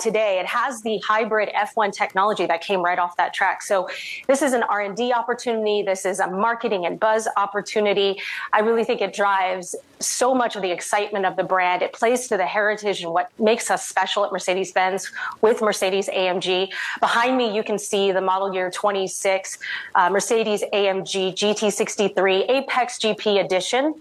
today, it has the hybrid F1 technology that came right off that track. So this is an R&D opportunity. This is a marketing and buzz opportunity. I really think it drives so much of the excitement of the brand. It plays to the heritage and what makes us special at Mercedes-Benz with Mercedes AMG. Behind me, you can see the model year 26 Mercedes AMG GT63 Apex GP edition.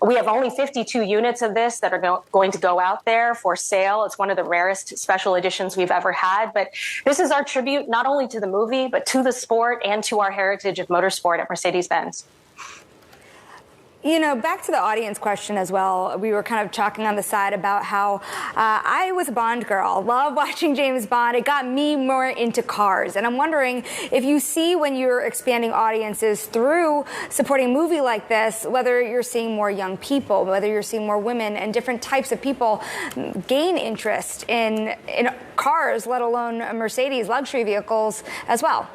We have only 52 units of this that are going to go out there for sale. It's one of the rarest special editions we've ever had. But this is our tribute not only to the movie, but to the sport and to our heritage of motorsport at Mercedes-Benz. You know, back to the audience question as well, we were kind of talking on the side about how I was a Bond girl, love watching James Bond. It got me more into cars. And I'm wondering if you see when you're expanding audiences through supporting a movie like this, whether you're seeing more young people, whether you're seeing more women and different types of people gain interest in cars, let alone Mercedes luxury vehicles as well.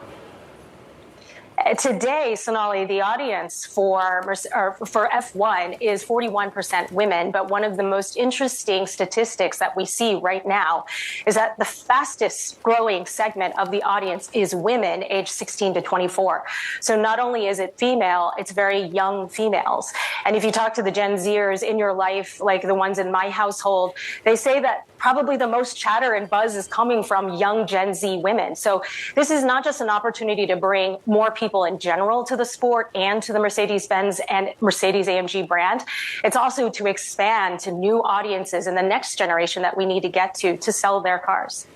Today, Sonali, the audience for F1 is 41% women, but one of the most interesting statistics that we see right now is that the fastest growing segment of the audience is women aged 16 to 24. So not only is it female, it's very young females. And if you talk to the Gen Zers in your life, like the ones in my household, they say that probably the most chatter and buzz is coming from young Gen Z women. So this is not just an opportunity to bring more people in general to the sport and to the Mercedes-Benz and Mercedes-AMG brand. It's also to expand to new audiences and the next generation that we need to get to sell their cars.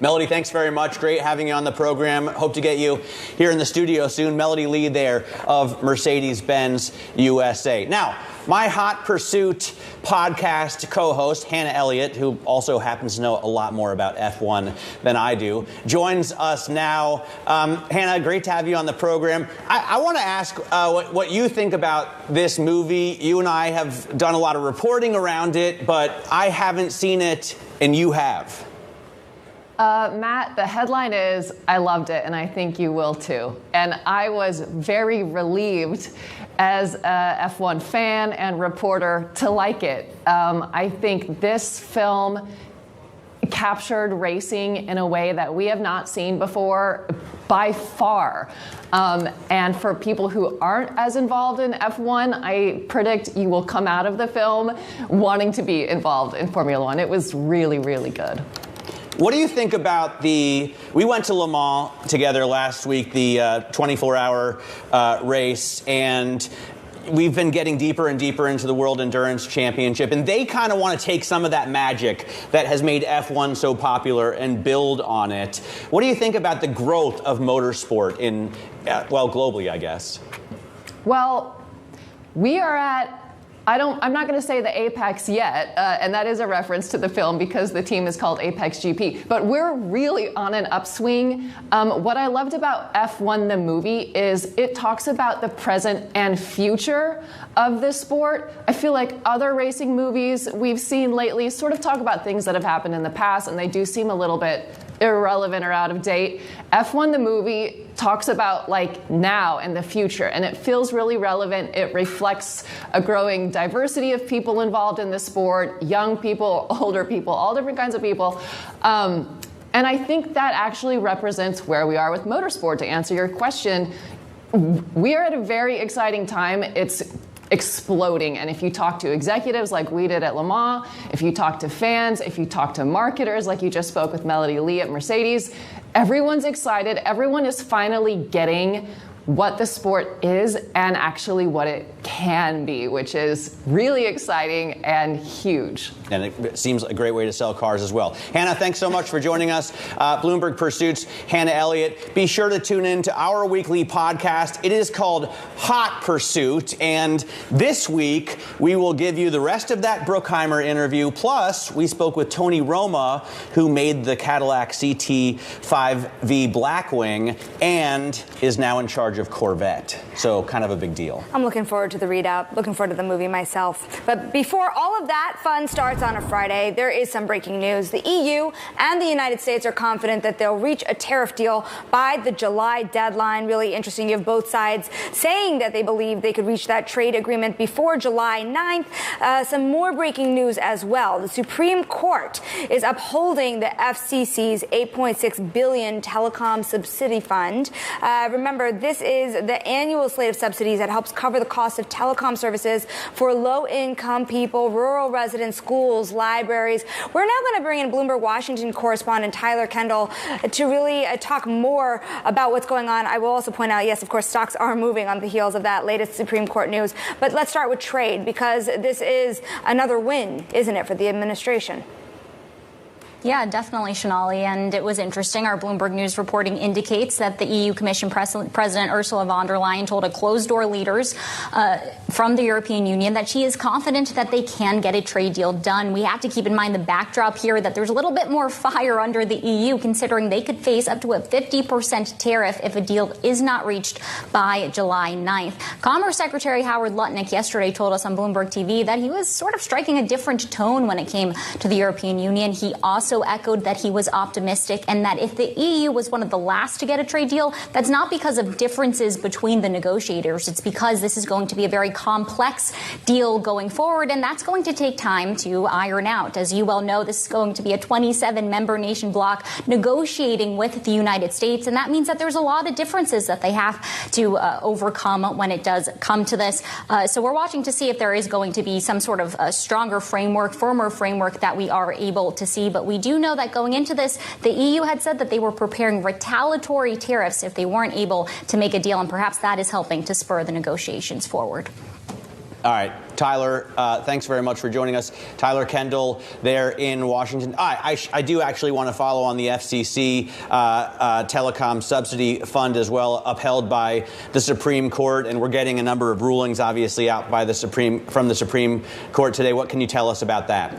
Melody, thanks very much. Great having you on the program. Hope to get you here in the studio soon. Melody Lee there of Mercedes-Benz USA. Now, my Hot Pursuit podcast co-host, Hannah Elliott, who also happens to know a lot more about F1 than I do, joins us now. Hannah, great to have you on the program. I want to ask what you think about this movie. You and I have done a lot of reporting around it, but I haven't seen it, and you have. Matt, the headline is, I loved it, and I think you will too. And I was very relieved as a F1 fan and reporter to like it. I think this film captured racing in a way that we have not seen before by far. And for people who aren't as involved in F1, I predict you will come out of the film wanting to be involved in Formula One. It was really, really good. What do you think about we went to Le Mans together last week, the 24-hour race, and we've been getting deeper and deeper into the World Endurance Championship, and they kind of want to take some of that magic that has made F1 so popular and build on it. What do you think about the growth of motorsport globally, I guess? Well, we are at I'm not going to say the apex yet, and that is a reference to the film because the team is called Apex GP, but we're really on an upswing. What I loved about F1 the movie is it talks about the present and future of the sport. I feel like other racing movies we've seen lately sort of talk about things that have happened in the past, and they do seem a little bit irrelevant or out of date. F1 the movie talks about like now and the future, and it feels really relevant. It reflects a growing diversity of people involved in the sport, young people, older people, all different kinds of people. And I think that actually represents where we are with motorsport. To answer your question, we are at a very exciting time. It's exploding. And if you talk to executives like we did at Le Mans, if you talk to fans, if you talk to marketers like you just spoke with Melody Lee at Mercedes, everyone's excited. Everyone is finally getting what the sport is and actually what it can be, which is really exciting and huge. And it seems a great way to sell cars as well. Hannah, thanks so much for joining us. Bloomberg Pursuit's Hannah Elliott. Be sure to tune in to our weekly podcast. It is called Hot Pursuit. And this week, we will give you the rest of that Bruckheimer interview. Plus, we spoke with Tony Roma, who made the Cadillac CT5V Blackwing and is now in charge of Corvette. So kind of a big deal. I'm looking forward to the readout, looking forward to the movie myself. But before all of that fun starts on a Friday, there is some breaking news. The EU and the United States are confident that they'll reach a tariff deal by the July deadline. Really interesting. You have both sides saying that they believe they could reach that trade agreement before July 9th. Some more breaking news as well. The Supreme Court is upholding the FCC's $8.6 billion telecom subsidy fund. Remember, this is the annual slate of subsidies that helps cover the cost of telecom services for low-income people, rural residents, schools, libraries. We're now going to bring in Bloomberg Washington correspondent Tyler Kendall to really talk more about what's going on. I will also point out, yes, of course, stocks are moving on the heels of that latest Supreme Court news. But let's start with trade, because this is another win, isn't it, for the administration? Yeah, definitely, Shonali. And it was interesting. Our Bloomberg News reporting indicates that the EU Commission President Ursula von der Leyen told a closed-door leaders from the European Union that she is confident that they can get a trade deal done. We have to keep in mind the backdrop here that there's a little bit more fire under the EU, considering they could face up to a 50% tariff if a deal is not reached by July 9th. Commerce Secretary Howard Lutnick yesterday told us on Bloomberg TV that he was sort of striking a different tone when it came to the European Union. He also echoed that he was optimistic and that if the EU was one of the last to get a trade deal, that's not because of differences between the negotiators. It's because this is going to be a very complex deal going forward, and that's going to take time to iron out. As you well know, this is going to be a 27-member nation bloc negotiating with the United States, and that means that there's a lot of differences that they have to overcome when it does come to this. So we're watching to see if there is going to be some sort of stronger framework, firmer framework that we are able to see. But we do know that going into this, the EU had said that they were preparing retaliatory tariffs if they weren't able to make a deal, and perhaps that is helping to spur the negotiations forward. All right, Tyler, thanks very much for joining us. Tyler Kendall there in Washington. I do actually want to follow on the FCC telecom subsidy fund as well, upheld by the Supreme Court, and we're getting a number of rulings, obviously, out by from the Supreme Court today. What can you tell us about that?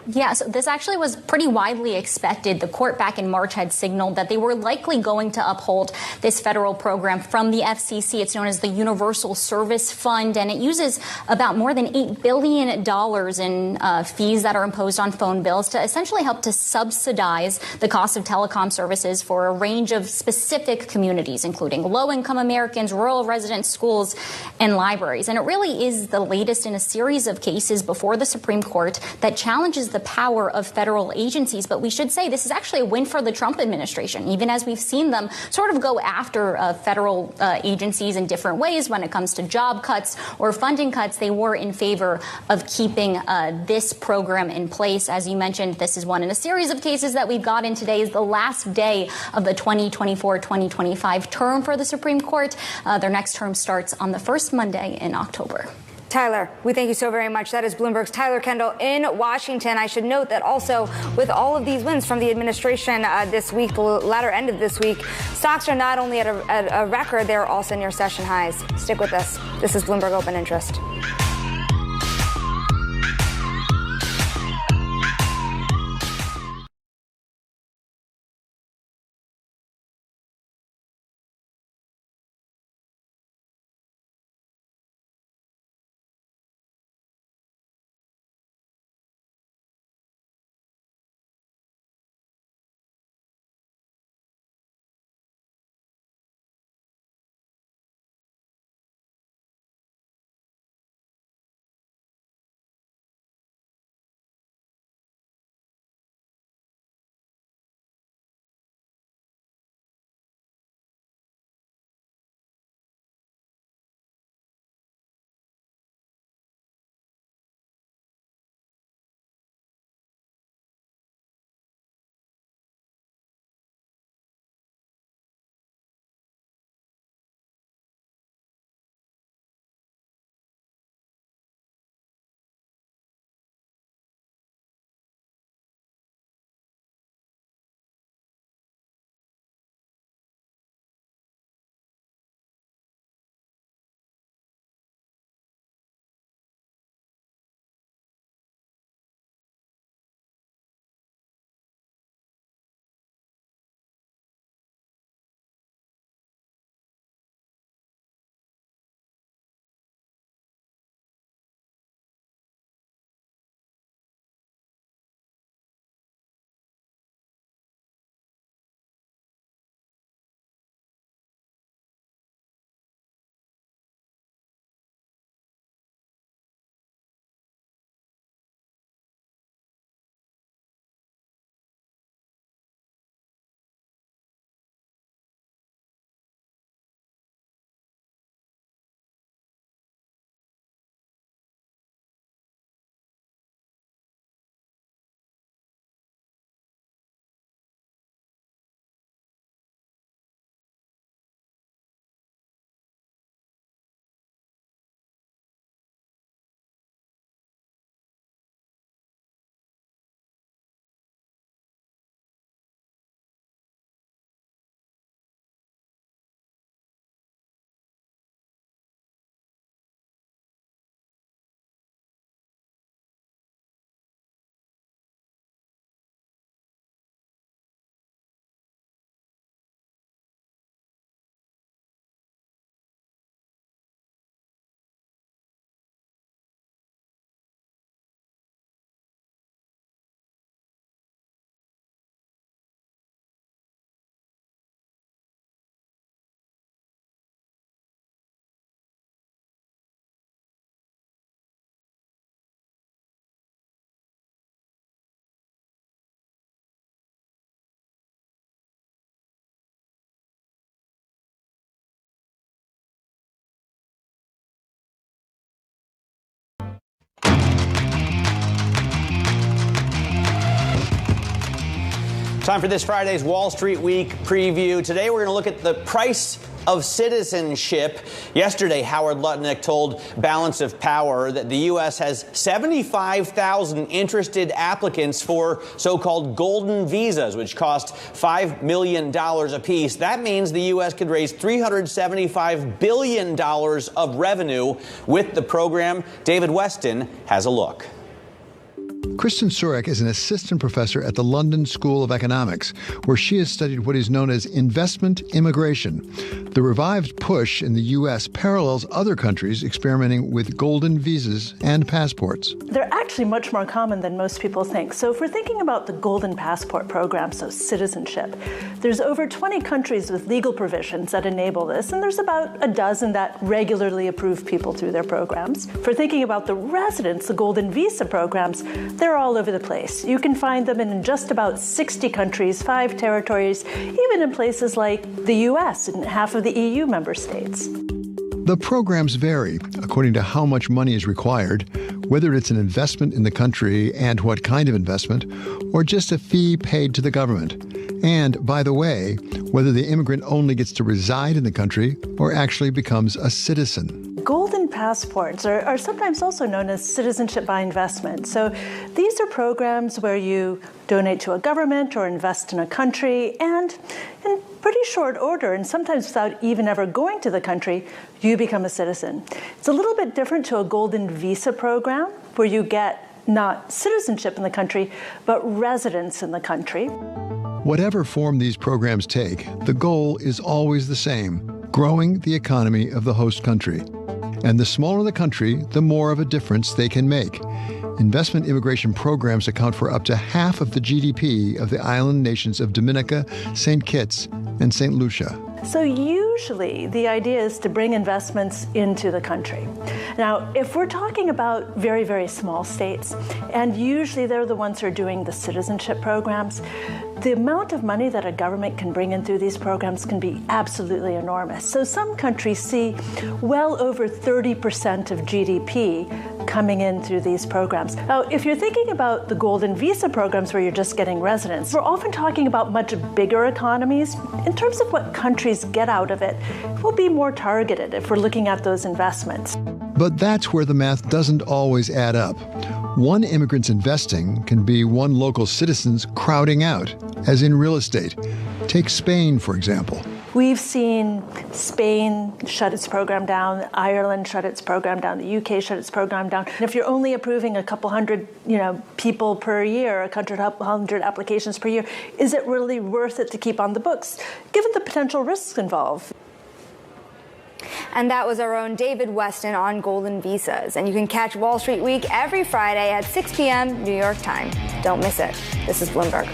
Yeah, so this actually was pretty widely expected. The court back in March had signaled that they were likely going to uphold this federal program from the FCC. It's known as the Universal Service Fund, and it uses about more than $8 billion in fees that are imposed on phone bills to essentially help to subsidize the cost of telecom services for a range of specific communities, including low-income Americans, rural residents, schools, and libraries. And it really is the latest in a series of cases before the Supreme Court that challenges the power of federal agencies. But we should say this is actually a win for the Trump administration, even as we've seen them sort of go after federal agencies in different ways when it comes to job cuts or funding cuts. They were in favor of keeping this program in place. As you mentioned, this is one in a series of cases that we've got in. Today is the last day of the 2024-2025 term for the Supreme Court. Their next term starts on the first Monday in October. Tyler, we thank you so very much. That is Bloomberg's Tyler Kendall in Washington. I should note that also with all of these wins from the administration this week, the latter end of this week, stocks are not only at a record, they're also near session highs. Stick with us. This is Bloomberg Open Interest. Time for this Friday's Wall Street Week preview. Today we're going to look at the price of citizenship. Yesterday, Howard Lutnick told Balance of Power that the U.S. has 75,000 interested applicants for so-called golden visas, which cost $5 million apiece. That means the U.S. could raise $375 billion of revenue with the program. David Weston has a look. Kristen Surek is an assistant professor at the London School of Economics, where she has studied what is known as investment immigration. The revived push in the U.S. parallels other countries experimenting with golden visas and passports. They're actually much more common than most people think. So if we're thinking about the golden passport program, so citizenship, there's over 20 countries with legal provisions that enable this, and there's about a dozen that regularly approve people through their programs. For thinking about the residents, the golden visa programs, they're all over the place. You can find them in just about 60 countries, 5 territories, even in places like the U.S. and half of the EU member states. The programs vary according to how much money is required, whether it's an investment in the country and what kind of investment, or just a fee paid to the government. And, by the way, whether the immigrant only gets to reside in the country or actually becomes a citizen. Golden passports are sometimes also known as citizenship by investment. So these are programs where you donate to a government or invest in a country, and in pretty short order, and sometimes without even ever going to the country, you become a citizen. It's a little bit different to a golden visa program, where you get not citizenship in the country, but residence in the country. Whatever form these programs take, the goal is always the same: growing the economy of the host country. And the smaller the country, the more of a difference they can make. Investment immigration programs account for up to half of the GDP of the island nations of Dominica, St. Kitts, and St. Lucia. So usually the idea is to bring investments into the country. Now, if we're talking about very, very small states, and usually they're the ones who are doing the citizenship programs, the amount of money that a government can bring in through these programs can be absolutely enormous. So some countries see well over 30% of GDP coming in through these programs. Now, if you're thinking about the golden visa programs where you're just getting residence, we're often talking about much bigger economies. In terms of what countries get out of it, we'll be more targeted if we're looking at those investments. But that's where the math doesn't always add up. One immigrant's investing can be one local citizen's crowding out, as in real estate. Take Spain, for example. We've seen Spain shut its program down, Ireland shut its program down, the UK shut its program down. And if you're only approving a couple hundred, people per year, a couple hundred applications per year, is it really worth it to keep on the books, given the potential risks involved? And that was our own David Weston on golden visas. And you can catch Wall Street Week every Friday at 6 p.m. New York time. Don't miss it. This is Bloomberg.